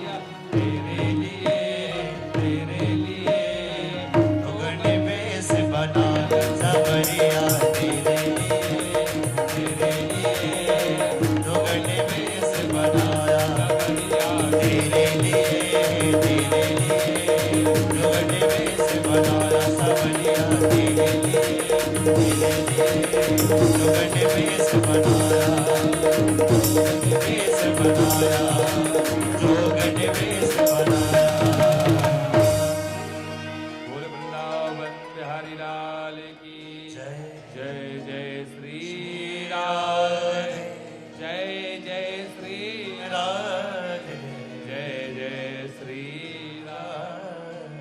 सावरिया तेरे लिए दुगने वेश बना सावरिया तेरे लिए दुगने वेश बनाया तेरे लिए दुगने वेश बनाया सावरिया तेरे लिए दुगने वेश बनाया वेश बनाया जोगन वेश बनाया। बोल वृंदावन बिहारी लाल की जय जय जय श्री राम जय जय श्री राम जय जय श्री राम।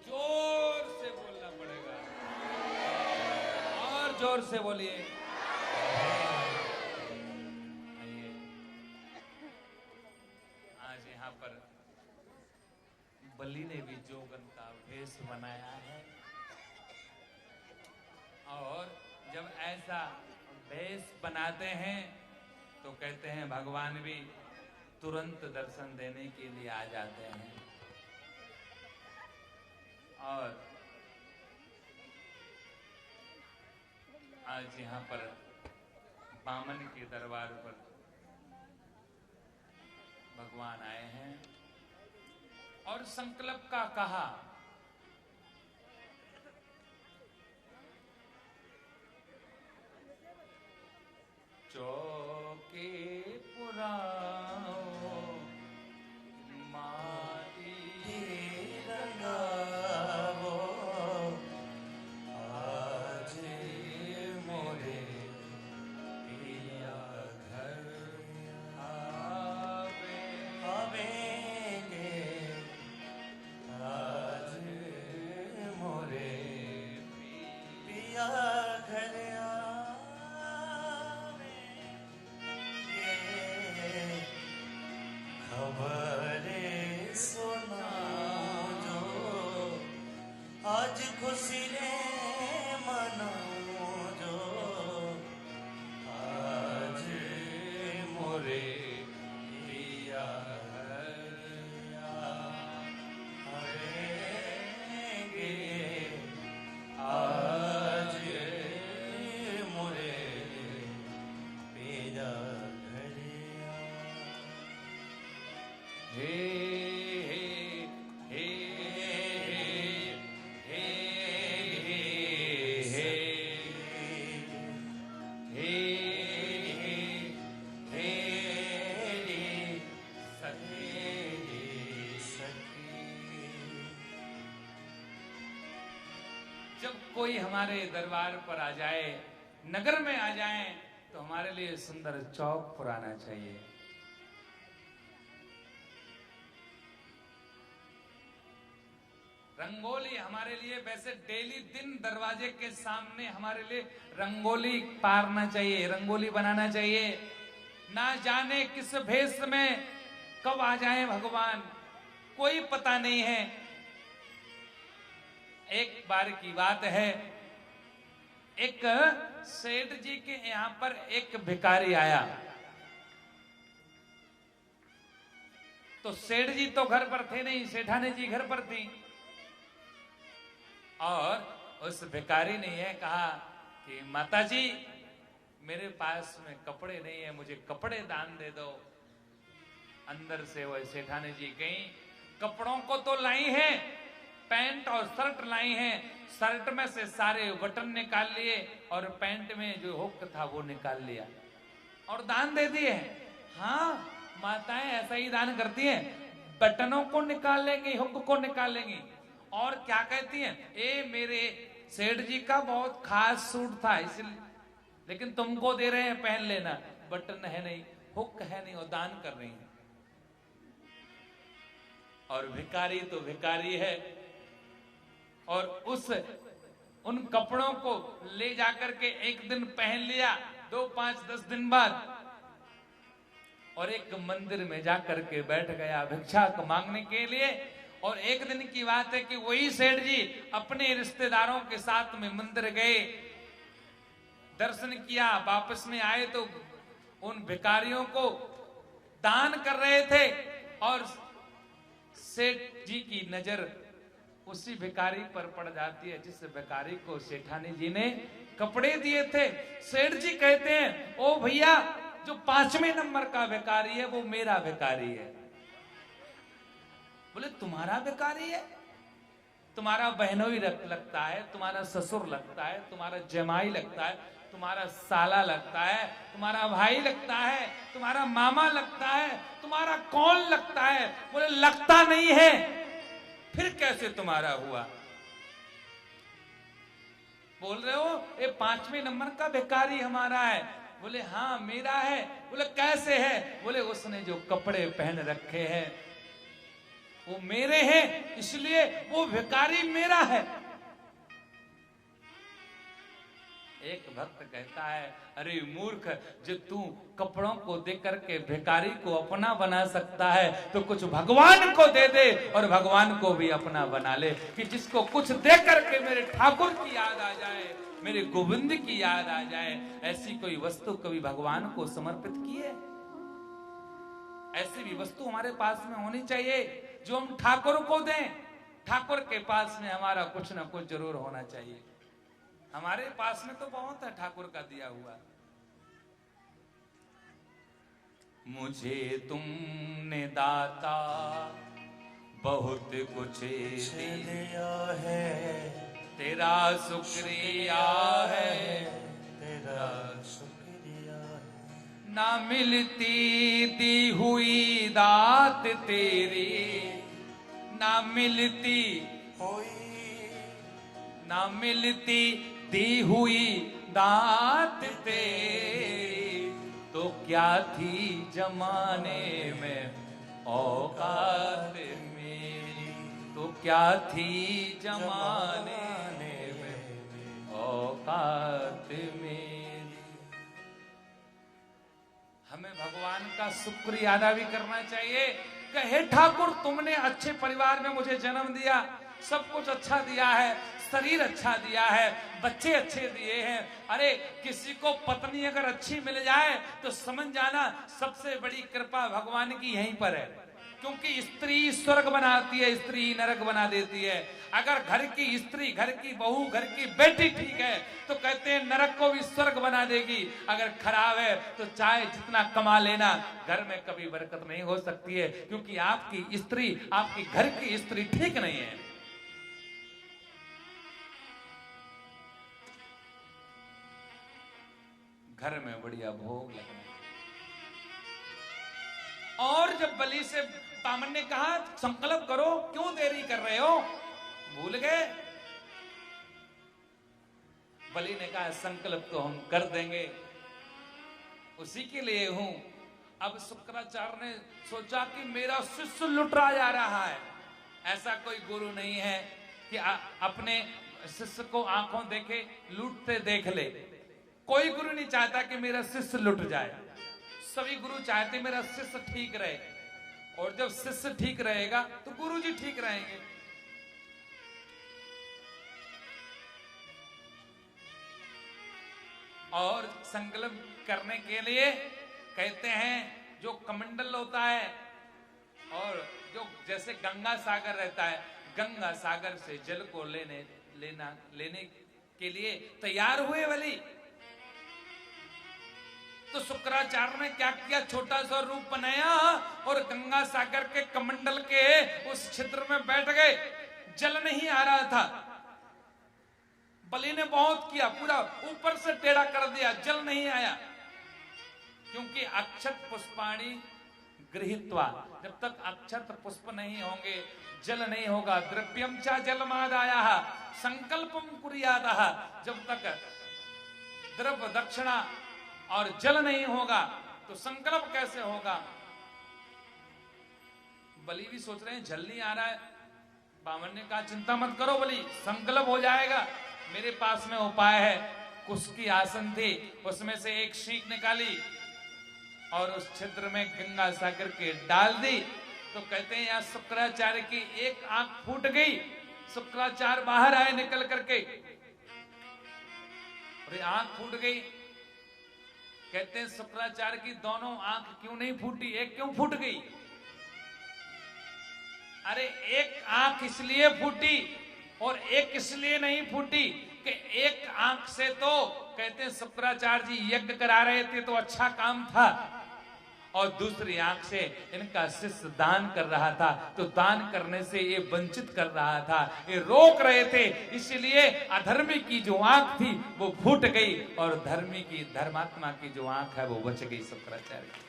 जोर से बोलना पड़ेगा और जोर से बोलिए। आज यहाँ पर बलि ने भी जोगन का भेष बनाया है और जब ऐसा भेष बनाते हैं तो कहते हैं भगवान भी तुरंत दर्शन देने के लिए आ जाते हैं। और आज यहाँ पर बामन के दरबार पर भगवान आए हैं और संकल्प का कहा। चौके पुराओ माटी लगाओ आज मोरे पिया घर आवेंगे आज मोरे पिया घर खबरें सुना जो आज खुशी रे मनाओ जो आज मोरे पिया आवेंगे आज मोरे पिया हे हे हे हे हे हे हे सखी। जब कोई हमारे दरबार पर आ जाए, नगर में आ जाए, तो हमारे लिए सुंदर चौक पुराना चाहिए। रंगोली हमारे लिए वैसे डेली दिन दरवाजे के सामने हमारे लिए रंगोली पारना चाहिए, रंगोली बनाना चाहिए। ना जाने किस भेष में कब आ जाए भगवान, कोई पता नहीं है। एक बार की बात है, एक सेठ जी के यहां पर एक भिखारी आया। तो सेठ जी तो घर पर थे नहीं, सेठानी जी घर पर थी। और उस भिखारी ने यह कहा कि माताजी मेरे पास में कपड़े नहीं है, मुझे कपड़े दान दे दो। अंदर से वह सेठानी जी गई, कपड़ों को तो लाई हैं, पैंट और शर्ट लाई हैं। शर्ट में से सारे बटन निकाल लिए और पैंट में जो हुक था वो निकाल लिया और दान दे दिए। हाँ, माताएं ऐसा ही दान करती हैं, बटनों को निकाल लेंगी, हुक को निकाल लेंगी। और क्या कहती हैं, ए मेरे सेठ जी का बहुत खास सूट था इसलिए, लेकिन तुमको दे रहे हैं, पहन लेना। बटन है नहीं, हुक है नहीं, और दान कर रही हैं। और भिखारी तो भिखारी है, और उन कपड़ों को ले जाकर के एक दिन पहन लिया, 2, 5, 10 दिन बाद, और एक मंदिर में जाकर के बैठ गया भिक्षा मांगने के लिए। और एक दिन की बात है कि वही सेठ जी अपने रिश्तेदारों के साथ में मंदिर गए, दर्शन किया, वापस में आए तो उन भिखारियों को दान कर रहे थे और सेठ जी की नजर उसी भिखारी पर पड़ जाती है जिस भिखारी को सेठानी जी ने कपड़े दिए थे। सेठ जी कहते हैं, ओ भैया, जो 5वें नंबर का भिखारी है वो मेरा भिखारी है। बोले तुम्हारा भिखारी है? तुम्हारा बहनोई लगता है, तुम्हारा ससुर लगता है, तुम्हारा जमाई लगता है, तुम्हारा साला लगता है, तुम्हारा भाई लगता है, तुम्हारा मामा लगता है, तुम्हारा कौन लगता है? बोले लगता नहीं है, फिर कैसे तुम्हारा हुआ? बोल रहे हो ये 5वें नंबर का भिखारी हमारा है। बोले हाँ मेरा है। बोले कैसे है? बोले उसने जो कपड़े पहन रखे हैं वो मेरे हैं, इसलिए वो भिखारी मेरा है। एक भक्त कहता है, अरे मूर्ख, जो तू कपड़ों को देख करके भिखारी को अपना बना सकता है तो कुछ भगवान को दे दे और भगवान को भी अपना बना ले, कि जिसको कुछ दे करके मेरे ठाकुर की याद आ जाए, मेरे गोविंद की याद आ जाए। ऐसी कोई वस्तु कभी भगवान को समर्पित की है? ऐसी भी वस्तु हमारे पास में होनी चाहिए जो हम ठाकुर को दें। ठाकुर के पास में हमारा कुछ ना कुछ जरूर होना चाहिए। हमारे पास में तो बहुत है ठाकुर का दिया हुआ। मुझे तुमने दाता बहुत कुछ दिया है, तेरा शुक्रिया है, तेरा शुक्रिया है। ना मिलती दी हुई दात तेरी, ना मिलती ना मिलती दी हुई दात तेरी, तो क्या थी जमाने में औकात मेरी, तो क्या थी जमाने में औकात मेरी। हमें भगवान का शुक्रिया अदा भी करना चाहिए। कहे ठाकुर तुमने अच्छे परिवार में मुझे जन्म दिया, सब कुछ अच्छा दिया है, शरीर अच्छा दिया है, बच्चे अच्छे दिए हैं। अरे किसी को पत्नी अगर अच्छी मिल जाए तो समझ जाना सबसे बड़ी कृपा भगवान की यहीं पर है, क्योंकि स्त्री स्वर्ग बनाती है, स्त्री नरक बना देती है। अगर घर की स्त्री, घर की बहू, घर की बेटी ठीक है तो कहते हैं नरक को भी स्वर्ग बना देगी। अगर खराब है तो चाहे जितना कमा लेना, घर में कभी बरकत नहीं हो सकती है, क्योंकि आपकी स्त्री, आपकी घर की स्त्री ठीक नहीं है। घर में बढ़िया भोग लगना। और जब बलि से बामन ने कहा संकल्प करो, क्यों देरी कर रहे हो, भूल गए? बलि ने कहा संकल्प तो हम कर देंगे, उसी के लिए हूं। अब शुक्राचार्य ने सोचा कि मेरा शिष्य लुटा जा रहा है। ऐसा कोई गुरु नहीं है कि अपने शिष्य को आंखों देखे लूटते देख ले। कोई गुरु नहीं चाहता कि मेरा शिष्य लुट जाए। सभी गुरु चाहते मेरा शिष्य ठीक रहे, और जब शिष्य ठीक रहेगा तो गुरु जी ठीक रहेंगे। और संकल्प करने के लिए कहते हैं जो कमंडल होता है, और जो जैसे गंगा सागर रहता है, गंगा सागर से जल को लेने के लिए तैयार हुए बलि। तो शुक्राचार्य ने क्या किया, छोटा सा रूप बनाया और गंगा सागर के कमंडल के उस छिद्र में बैठ गए। जल नहीं आ रहा था। बलि ने बहुत किया, पूरा ऊपर से टेढ़ा कर दिया, जल नहीं आया। क्योंकि अक्षत पुष्पाणि गृहीत्वा, जब तक अक्षत पुष्प नहीं होंगे जल नहीं होगा। द्रव्यम च जलमादायः संकल्पम कुर्यादः, जब तक द्रव्य दक्षिणा और जल नहीं होगा तो संकल्प कैसे होगा। बलि भी सोच रहे हैं जल नहीं आ रहा है। बामन ने कहा चिंता मत करो बलि, संकल्प हो जाएगा, मेरे पास में उपाय है। कुश की आसन थी, उसमें से एक शीख निकाली और उस छिद्र में गंगा सागर के डाल दी। तो कहते हैं यहाँ शुक्राचार्य की एक आंख फूट गई। शुक्राचार्य बाहर आए निकल करके, और आंख फूट गई। कहते हैं शुक्राचार्य की दोनों आंख क्यों नहीं फूटी, एक क्यों फूट गई? अरे एक आंख इसलिए फूटी और एक इसलिए नहीं फूटी कि एक आंख से तो कहते हैं शुक्राचार्य जी यज्ञ करा रहे थे तो अच्छा काम था, और दूसरी आंख से इनका शिष्य दान कर रहा था तो दान करने से ये वंचित कर रहा था, ये रोक रहे थे, इसलिए अधर्मी की जो आंख थी वो फूट गई और धर्मी की, धर्मात्मा की जो आंख है वो बच गई शुक्राचार्य की।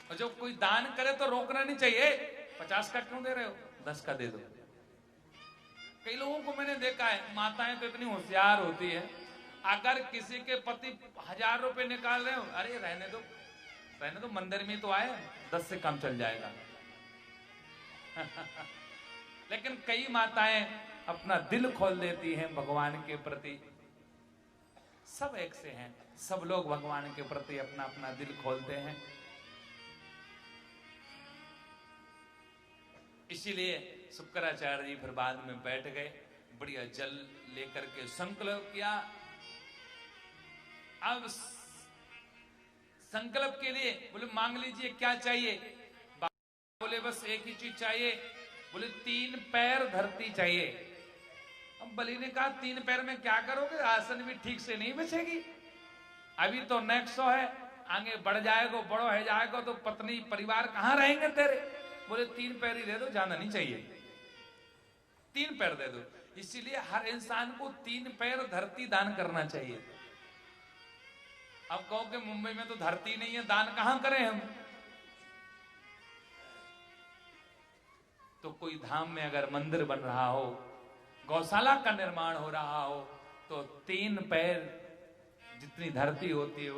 और जब कोई दान करे तो रोकना नहीं चाहिए, 50 का क्यों दे रहे हो, 10 का दे दो। कई लोगों को मैंने देखा है, माताएं तो इतनी होशियार होती है, अगर किसी के पति 1000 रुपए निकाल रहे हो, अरे रहने दो रहने दो, मंदिर में तो आए, 10 से कम चल जाएगा। लेकिन कई माताएं अपना दिल खोल देती हैं भगवान के प्रति। सब एक से हैं, सब लोग भगवान के प्रति अपना अपना दिल खोलते हैं। इसीलिए शुक्राचार्य जी फिर बाद में बैठ गए, बढ़िया जल लेकर के संकल्प किया। अब संकल्प के लिए बोले मांग लीजिए क्या चाहिए, बोले बस एक ही चीज चाहिए, बोले 3 पैर धरती चाहिए। अब बलि ने कहा 3 पैर में क्या करोगे, आसन भी ठीक से नहीं बिछेगी, अभी तो नेक्स्ट है, आगे बढ़ जाएगा, बड़ो है जाएगा तो पत्नी परिवार कहां रहेंगे तेरे। बोले 3 पैर ही दे दो, जाना नहीं चाहिए, 3 पैर दे दो। इसीलिए हर इंसान को 3 पैर धरती दान करना चाहिए। अब कहो कि मुंबई में तो धरती नहीं है, दान कहां करें हम। तो कोई धाम में अगर मंदिर बन रहा हो, गौशाला का निर्माण हो रहा हो, तो 3 पैर जितनी धरती होती है